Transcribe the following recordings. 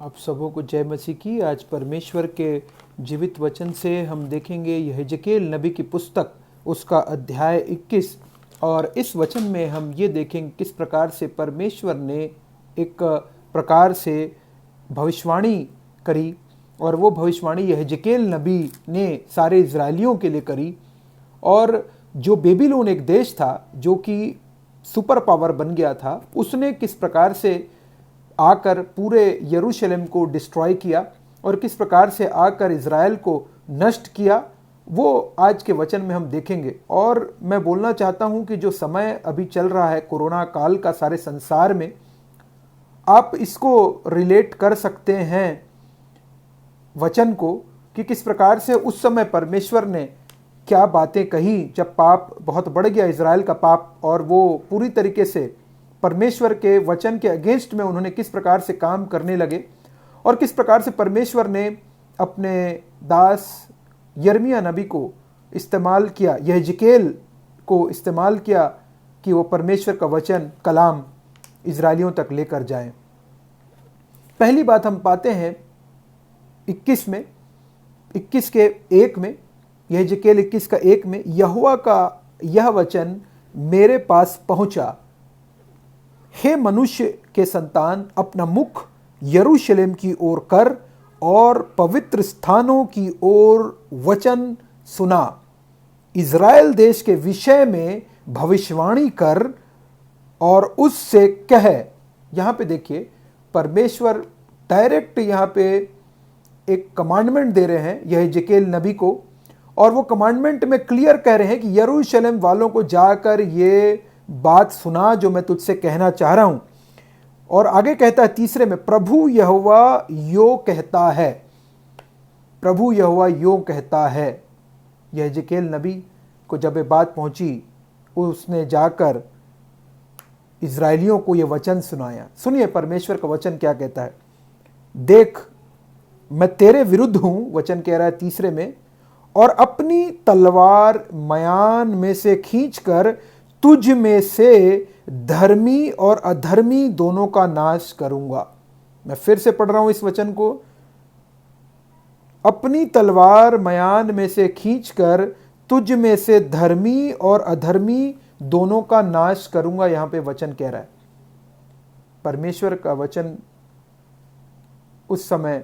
आप सबों को जय मसीह की। आज परमेश्वर के जीवित वचन से हम देखेंगे यहेजकेल नबी की पुस्तक, उसका अध्याय 21। और इस वचन में हम ये देखेंगे किस प्रकार से परमेश्वर ने एक प्रकार से भविष्यवाणी करी, और वो भविष्यवाणी यहेजकेल नबी ने सारे इजरायलियों के लिए करी। और जो बेबीलोन एक देश था जो कि सुपर पावर बन गया था, उसने किस प्रकार से आकर पूरे यरूशलेम को डिस्ट्रॉय किया और किस प्रकार से आकर इज़राइल को नष्ट किया, वो आज के वचन में हम देखेंगे। और मैं बोलना चाहता हूं कि जो समय अभी चल रहा है कोरोना काल का सारे संसार में, आप इसको रिलेट कर सकते हैं वचन को कि किस प्रकार से उस समय परमेश्वर ने क्या बातें कही जब पाप बहुत बढ़ गया, इज़राइल का पाप, और वो पूरी तरीके से परमेश्वर के वचन के अगेंस्ट में उन्होंने किस प्रकार से काम करने लगे, और किस प्रकार से परमेश्वर ने अपने दास यिर्मयाह नबी को इस्तेमाल किया, यहेजकेल को इस्तेमाल किया कि वो परमेश्वर का वचन कलाम इजरायलियों तक लेकर जाएं। पहली बात हम पाते हैं 21 के 1 में, यहेजकेल 21 का 1 में, यहोवा का यह वचन मेरे पास पहुंचा, हे मनुष्य के संतान, अपना मुख यरूशलेम की ओर कर और पवित्र स्थानों की ओर वचन सुना। इज़राइल देश के विषय में भविष्यवाणी कर और उससे कह। यहां पे देखिए परमेश्वर डायरेक्ट यहां पे एक कमांडमेंट दे रहे हैं यहेजकेल नबी को, और वो कमांडमेंट में क्लियर कह रहे हैं कि यरूशलेम वालों को जाकर ये बात सुना जो मैं तुझसे कहना चाह रहा हूं। और आगे कहता है 3 में, प्रभु यहोवा यो कहता है, प्रभु यहोवा यो कहता है। यहेजकेल नबी को जब ये बात पहुंची, उसने जाकर इजरायलियों को यह वचन सुनाया। सुनिए परमेश्वर का वचन क्या कहता है। देख, मैं तेरे विरुद्ध हूं, वचन कह रहा है 3 में, और अपनी तलवार मयान में से खींचकर तुझ में से धर्मी और अधर्मी दोनों का नाश करूंगा। मैं फिर से पढ़ रहा हूं इस वचन को। अपनी तलवार मयान में से खींचकर तुझ में से धर्मी और अधर्मी दोनों का नाश करूंगा। यहां पे वचन कह रहा है, परमेश्वर का वचन उस समय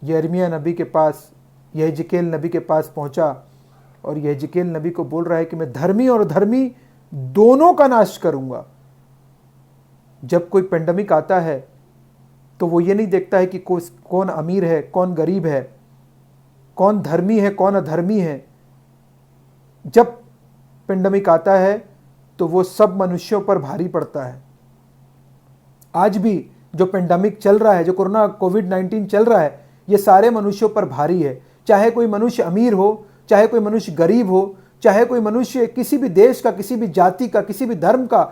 यिर्मयाह नबी के पास, यहेजकेल नबी के पास पहुंचा, और यहेजकेल नबी को बोल रहा है कि मैं धर्मी और अधर्मी दोनों का नाश करूंगा। जब कोई पेंडेमिक आता है तो वो ये नहीं देखता है कि कौन अमीर है, कौन गरीब है, कौन धर्मी है, कौन अधर्मी है। जब पेंडेमिक आता है तो वो सब मनुष्यों पर भारी पड़ता है। आज भी जो पेंडेमिक चल रहा है, जो कोरोना कोविड-19 चल रहा है, ये सारे मनुष्यों पर भारी है। चाहे कोई मनुष्य अमीर हो, चाहे कोई मनुष्य गरीब हो, चाहे कोई मनुष्य किसी भी देश का, किसी भी जाति का, किसी भी धर्म का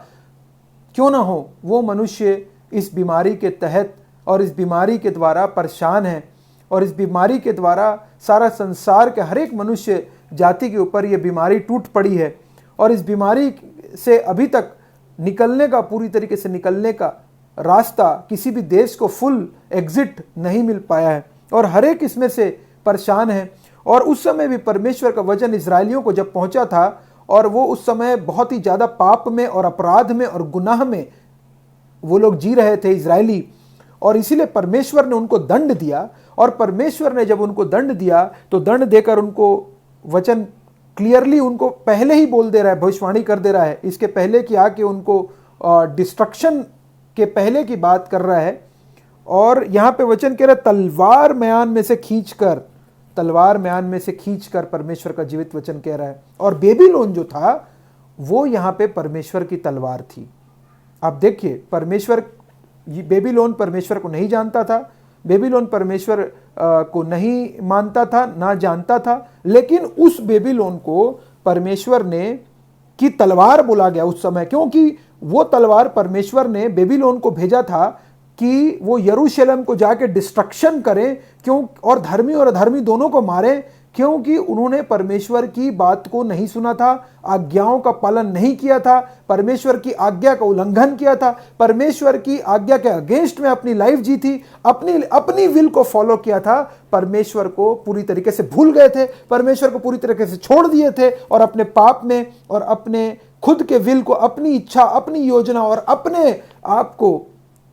क्यों ना हो, वो मनुष्य इस बीमारी के तहत और इस बीमारी के द्वारा परेशान है। और इस बीमारी के द्वारा सारा संसार के हर एक मनुष्य जाति के ऊपर ये बीमारी टूट पड़ी है, और इस बीमारी से अभी तक निकलने का, पूरी तरीके से निकलने का रास्ता किसी भी देश को फुल एग्जिट नहीं मिल पाया है, और हर एक इसमें से परेशान है। और उस समय भी परमेश्वर का वचन इजरायलियों को जब पहुंचा था, और वो उस समय बहुत ही ज्यादा पाप में और अपराध में और गुनाह में वो लोग जी रहे थे इजरायली, और इसीलिए परमेश्वर ने उनको दंड दिया। और परमेश्वर ने जब उनको दंड दिया तो दंड देकर उनको वचन क्लियरली उनको पहले ही बोल दे रहा है, भविष्यवाणी कर दे रहा है, इसके पहले कि आके उनको डिस्ट्रक्शन के पहले की बात कर रहा है। और यहां पे वचन कह रहा है, तलवार म्यान में से खींचकर, तलवार म्यान में से खींचकर, परमेश्वर का जीवित वचन कह रहा है। और बेबीलोन जो था वो यहां पे परमेश्वर की तलवार थी। आप देखिए, बेबीलोन परमेश्वर को नहीं जानता था, बेबीलोन परमेश्वर को नहीं मानता था, ना जानता था, लेकिन उस बेबीलोन को परमेश्वर ने की तलवार बोला गया उस समय, क्योंकि वो तलवार परमेश्वर ने बेबीलोन को भेजा था कि वो यरूशलेम को जाके डिस्ट्रक्शन करें, क्यों, और धर्मी और अधर्मी दोनों को मारे, क्योंकि उन्होंने परमेश्वर की बात को नहीं सुना था, आज्ञाओं का पालन नहीं किया था, परमेश्वर की आज्ञा का उल्लंघन किया था, परमेश्वर की आज्ञा के अगेंस्ट में अपनी लाइफ जी थी, अपनी विल को फॉलो किया था, परमेश्वर को पूरी तरीके से भूल गए थे, परमेश्वर को पूरी तरीके से छोड़ दिए थे और अपने पाप में और अपने खुद के विल को, अपनी इच्छा, अपनी योजना और अपने आप को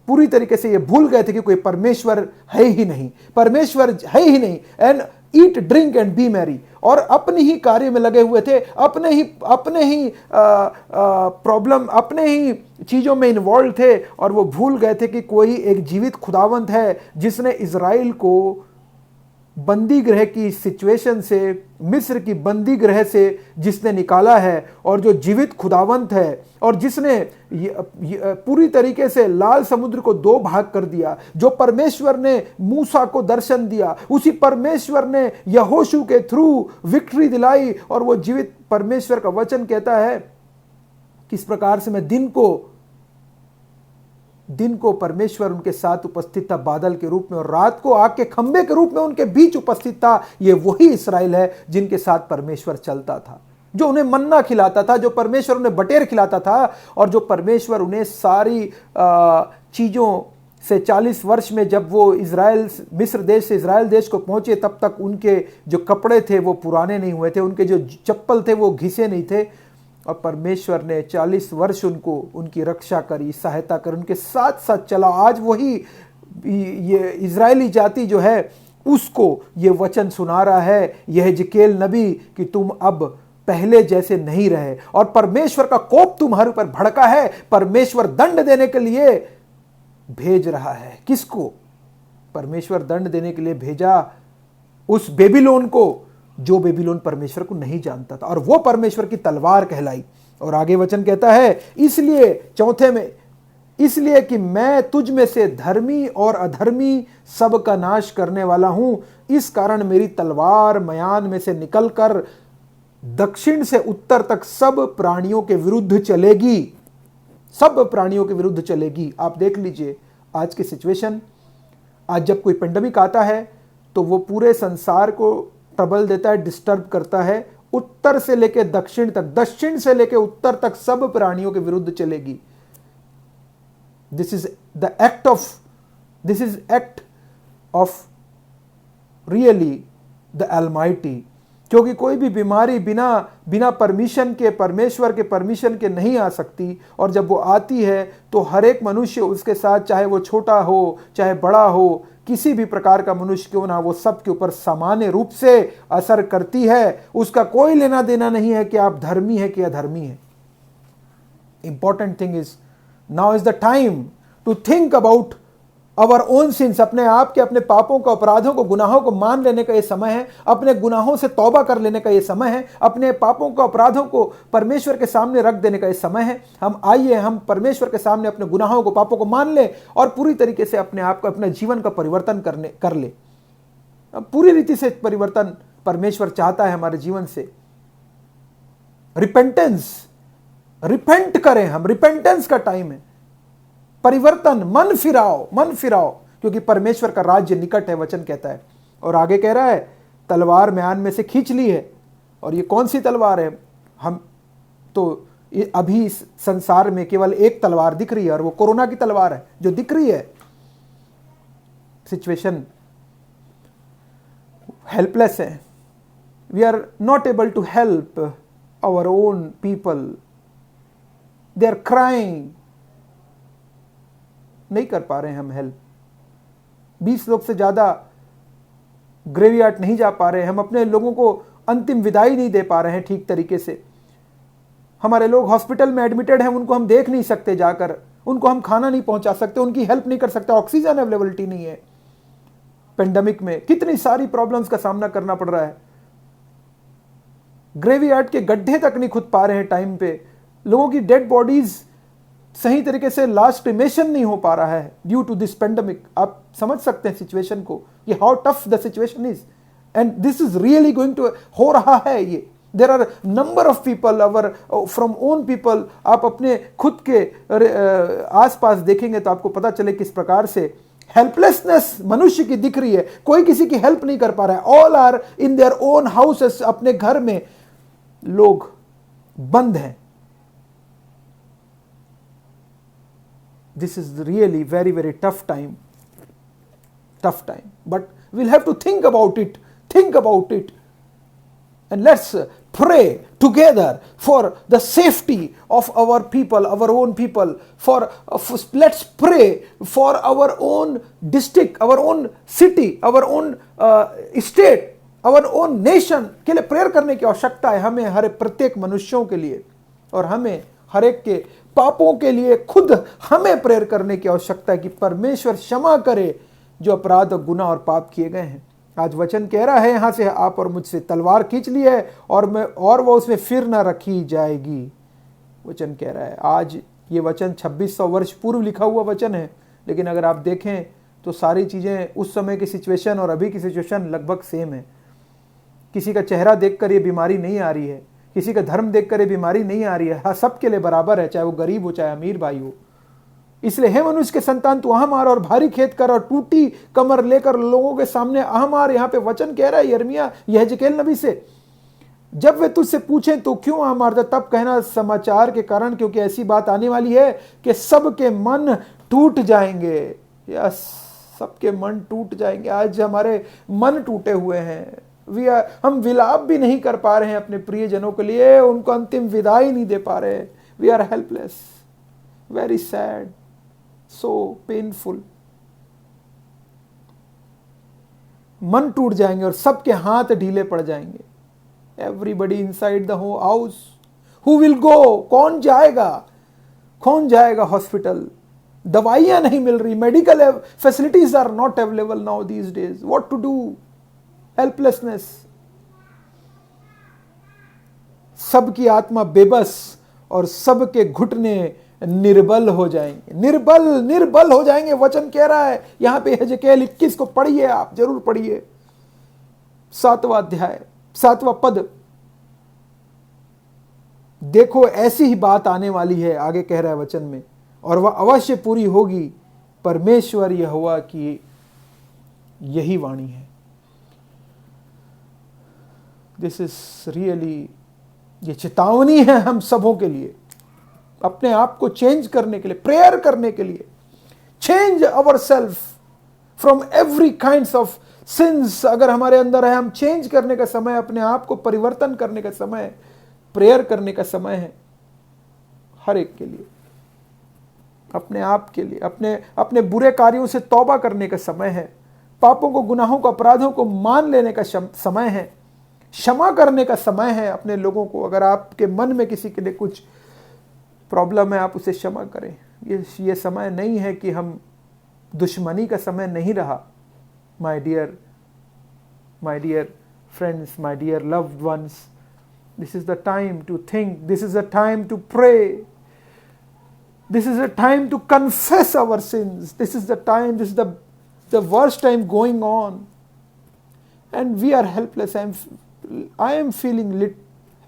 पूरी तरीके से ये भूल गए थे कि कोई परमेश्वर है ही नहीं, परमेश्वर है ही नहीं। And eat drink and B Mary, और अपने ही कार्य में लगे हुए थे, अपने ही प्रॉब्लम, अपने ही चीजों में इन्वॉल्व थे, और वो भूल गए थे कि कोई एक जीवित खुदावंत है जिसने इज़राइल को बंदी गृह की सिचुएशन से, मिस्र की बंदी गृह से जिसने निकाला है, और जो जीवित खुदावंत है, और जिसने पूरी तरीके से लाल समुद्र को दो भाग कर दिया, जो परमेश्वर ने मूसा को दर्शन दिया, उसी परमेश्वर ने यहोशू के थ्रू विक्ट्री दिलाई। और वो जीवित परमेश्वर का वचन कहता है किस प्रकार से मैं दिन को परमेश्वर उनके साथ उपस्थित था बादल के रूप में, और रात को आग के खंबे के रूप में उनके बीच उपस्थित था। ये वही इस्राएल है जिनके साथ परमेश्वर चलता था, जो उन्हें मन्ना खिलाता था, जो परमेश्वर उन्हें बटेर खिलाता था, और जो परमेश्वर उन्हें सारी चीजों से 40 वर्ष में, जब वो मिस्र देश से इज़राइल देश को पहुंचे, तब तक उनके जो कपड़े थे वो पुराने नहीं हुए थे, उनके जो चप्पल थे वो घिसे नहीं थे, और परमेश्वर ने 40 वर्ष उनकी रक्षा करी, सहायता कर, उनके साथ साथ चला। आज वही ये इजरायली जाति जो है उसको ये वचन सुना रहा है, यह हिजकेल नबी, कि तुम अब पहले जैसे नहीं रहे, और परमेश्वर का कोप तुम्हारे ऊपर भड़का है। परमेश्वर दंड देने के लिए भेज रहा है। किसको? परमेश्वर दंड देने के लिए भेजा उस बेबीलोन को, जो बेबीलोन परमेश्वर को नहीं जानता था, और वो परमेश्वर की तलवार कहलाई। और आगे वचन कहता है, इसलिए चौथे में, इसलिए कि मैं तुझ में से धर्मी और अधर्मी सब का नाश करने वाला हूं, इस कारण मेरी तलवार मयान में से निकलकर दक्षिण से उत्तर तक सब प्राणियों के विरुद्ध चलेगी, सब प्राणियों के विरुद्ध चलेगी। आप देख लीजिए आज की सिचुएशन, आज जब कोई पेंडेमिक आता है तो वो पूरे संसार को ट्रबल देता है, डिस्टर्ब करता है, उत्तर से लेकर दक्षिण तक, दक्षिण से लेकर उत्तर तक सब प्राणियों के विरुद्ध चलेगी। This is act of really the Almighty, क्योंकि कोई भी बीमारी बिना परमिशन के, परमेश्वर के परमिशन के नहीं आ सकती, और जब वो आती है तो हर एक मनुष्य उसके साथ, चाहे वो छोटा हो चाहे बड़ा हो, किसी भी प्रकार का मनुष्य क्यों ना, वो सब के ऊपर सामान्य रूप से असर करती है। उसका कोई लेना देना नहीं है कि आप धर्मी है कि अधर्मी है। Important thing is, now is the time to think about our own sins, अपने आप के, अपने पापों को, अपराधों को, गुनाहों को मान लेने का ये समय है, अपने गुनाहों से तौबा कर लेने का ये समय है, अपने पापों को, अपराधों को परमेश्वर के सामने रख देने का ये समय है। हम परमेश्वर के सामने अपने गुनाहों को, पापों को मान ले, और पूरी तरीके से अपने आप को, अपने जीवन का परिवर्तन कर ले। पूरी रीति से परिवर्तन परमेश्वर चाहता है हमारे जीवन से। रिपेंट करें हम, रिपेंटेंस का टाइम है, परिवर्तन, मन फिराओ, क्योंकि परमेश्वर का राज्य निकट है, वचन कहता है। और आगे कह रहा है, तलवार म्यान में से खींच ली है। और ये कौन सी तलवार है? हम तो अभी इस संसार में केवल एक तलवार दिख रही है, और वो कोरोना की तलवार है जो दिख रही है। सिचुएशन हेल्पलेस है, we are not able to help our own people, they are crying, नहीं कर पा रहे हैं हम हेल्प। 20 लोग से ज्यादा ग्रेवयार्ड नहीं जा पा रहे हैं, हम अपने लोगों को अंतिम विदाई नहीं दे पा रहे हैं ठीक तरीके से। हमारे लोग हॉस्पिटल में एडमिटेड हैं, उनको हम देख नहीं सकते जाकर, उनको हम खाना नहीं पहुंचा सकते, उनकी हेल्प नहीं कर सकते, ऑक्सीजन अवेलेबिलिटी नहीं है। पेंडेमिक में कितनी सारी प्रॉब्लम्स का सामना करना पड़ रहा है। ग्रेवयार्ड के गड्ढे तक नहीं खुद पा रहे हैं टाइम पे, लोगों की डेड बॉडीज सही तरीके से लास्ट क्रिमेशन नहीं हो पा रहा है ड्यू टू दिस पेंडेमिक। आप समझ सकते हैं सिचुएशन को, ये how tough the situation is, and this is really going to हो रहा है ये। There are number of people, our from own people, आप अपने खुद के आसपास देखेंगे तो आपको पता चले किस प्रकार से हेल्पलेसनेस मनुष्य की दिख रही है, कोई किसी की हेल्प नहीं कर पा रहा है। All are in their own houses, अपने घर में लोग बंद हैं। This is really very very tough time, but we'll have to think about it and let's pray together for the safety of our people, our own people, let's pray for our own district, our own city, our own state, our own nation के लिए prayer करने की आवश्यकता है हमें, हर प्रत्येक मनुष्यों के लिए, और हमें हर एक के पापों के लिए खुद हमें प्रेयर करने की आवश्यकता है कि परमेश्वर क्षमा करे जो अपराध और गुनाह और पाप किए गए हैं। आज वचन कह रहा है यहां से आप और मुझसे तलवार खींच ली है और वो उसमें फिर ना रखी जाएगी। वचन कह रहा है, आज ये वचन 2600 वर्ष पूर्व लिखा हुआ वचन है, लेकिन अगर आप देखें तो सारी चीजें, उस समय की सिचुएशन और अभी की सिचुएशन लगभग सेम है। किसी का चेहरा देखकर ये बीमारी नहीं आ रही है, किसी का धर्म देखकर ये बीमारी नहीं आ रही है। हाँ, सबके लिए बराबर है, चाहे वो गरीब हो चाहे अमीर भाई हो। इसलिए हे मनुष्य के संतान, तू अहम आर और भारी खेत कर और टूटी कमर लेकर लोगों के सामने अहम आर। यहाँ पे वचन कह रहा है यिर्मयाह यहेजकेल नबी से, जब वे तुझसे पूछें तो क्यों अहम आर, तब कहना समाचार के कारण, क्योंकि ऐसी बात आने वाली है कि सबके मन टूट जाएंगे। यस, सबके मन टूट जाएंगे। आज हमारे मन टूटे हुए हैं। हम विलाप भी नहीं कर पा रहे हैं अपने प्रियजनों के लिए, उनको अंतिम विदाई नहीं दे पा रहे। We are helpless, very sad, so painful. मन टूट जाएंगे और सबके हाथ ढीले पड़ जाएंगे। Everybody inside the house, who will go, कौन जाएगा हॉस्पिटल? दवाइयां नहीं मिल रही, medical facilities are not available now these days. What to do? Helplessness. सबकी आत्मा बेबस और सबके घुटने निर्बल हो जाएंगे, निर्बल हो जाएंगे। वचन कह रहा है यहां पे यहेजकेल 21 को पढ़िए, आप जरूर पढ़िए, 7वां अध्याय 7वां पद। देखो ऐसी ही बात आने वाली है, आगे कह रहा है वचन में, और वह अवश्य पूरी होगी। परमेश्वर यहोवा की यही वाणी है। दिस इज रियली, ये चेतावनी है हम सबों के लिए, अपने आप को चेंज करने के लिए, प्रेयर करने के लिए। Change our self from every kinds of since. अगर हमारे अंदर है, हम चेंज करने का समय, अपने आप को परिवर्तन करने का समय, प्रेयर करने का समय है हर एक के लिए, अपने आप के लिए, अपने बुरे कार्यों से तौबा करने का समय है, पापों को, गुनाहों को, अपराधों को मान लेने का समय है, क्षमा करने का समय है अपने लोगों को। अगर आपके मन में किसी के लिए कुछ प्रॉब्लम है, आप उसे क्षमा करें। ये समय नहीं है कि हम, दुश्मनी का समय नहीं रहा। My dear friends, my dear loved ones, this is the time to think, this is the time to pray, this is the time to confess our sins, this is the time, this is the worst time going on, and we are helpless. I am feeling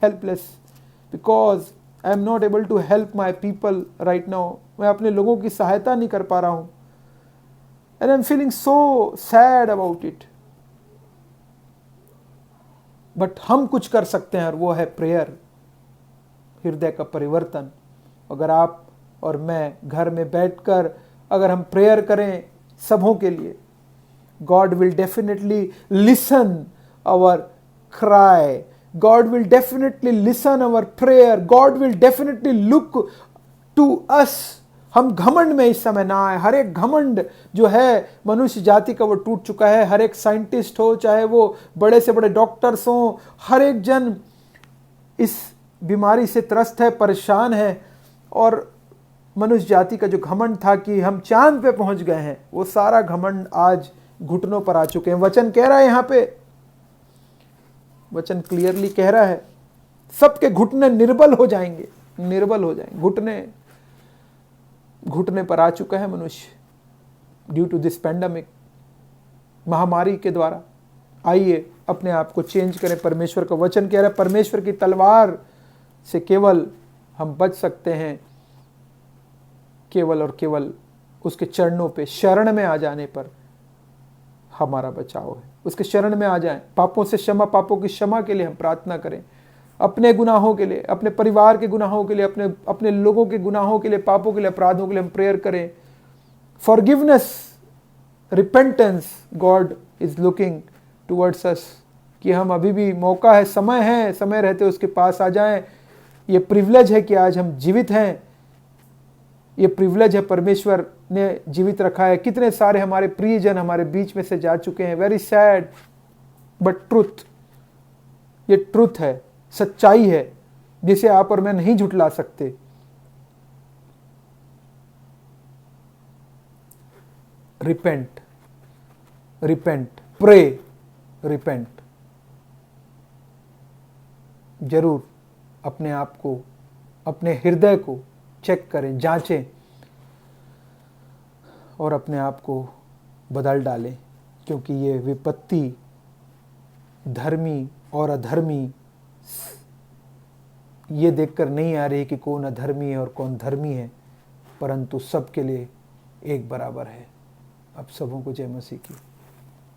helpless because I am not able to help my people right now. मैं अपने लोगों की सहायता नहीं कर पा रहा हूं, and I am feeling so sad about it. But हम कुछ कर सकते हैं, और वो है प्रेयर, हृदय का परिवर्तन। अगर आप और मैं घर में बैठकर अगर हम प्रेयर करें सबों के लिए, God will definitely listen our cry, God will definitely listen our prayer, God will definitely look to us. हम घमंड में इस समय ना आए। हर एक घमंड जो है मनुष्य जाति का, वो टूट चुका है। हर एक साइंटिस्ट हो, चाहे वो बड़े से बड़े डॉक्टर्स हो, हर एक जन इस बीमारी से त्रस्त है, परेशान है। और मनुष्य जाति का जो घमंड था कि हम चांद पे पहुंच गए हैं, वो सारा घमंड आज घुटनों पर आ चुके हैं। वचन कह रहा है यहां पे, वचन क्लियरली कह रहा है, सबके घुटने निर्बल हो जाएंगे, घुटने पर आ चुका है मनुष्य ड्यू टू दिस पैंडेमिक, महामारी के द्वारा। आइए अपने आप को चेंज करें। परमेश्वर का वचन कह रहा है, परमेश्वर की तलवार से केवल हम बच सकते हैं, केवल और केवल उसके चरणों पे शरण में आ जाने पर हमारा बचाव है। उसके शरण में आ जाएं, पापों से क्षमा, पापों की क्षमा के लिए हम प्रार्थना करें, अपने गुनाहों के लिए, अपने परिवार के गुनाहों के लिए, अपने लोगों के गुनाहों के लिए, पापों के लिए, अपराधों के लिए हम प्रेयर करें। Forgiveness, repentance, God is looking towards अस, कि हम अभी भी मौका है, समय रहते उसके पास आ जाएं। ये प्रिविलेज है कि आज हम जीवित हैं, ये प्रिविलेज है, परमेश्वर ने जीवित रखा है। कितने सारे हमारे प्रियजन हमारे बीच में से जा चुके हैं, वेरी सैड बट ट्रुथ, ये ट्रुथ है, सच्चाई है जिसे आप और मैं नहीं झुठला सकते। Repent, repent, pray, repent. जरूर अपने आप को, अपने हृदय को चेक करें, जांचें और अपने आप को बदल डालें, क्योंकि ये विपत्ति धर्मी और अधर्मी ये देखकर नहीं आ रही कि कौन अधर्मी है और कौन धर्मी है, परंतु सबके लिए एक बराबर है। अब सबों को जय मसीह की।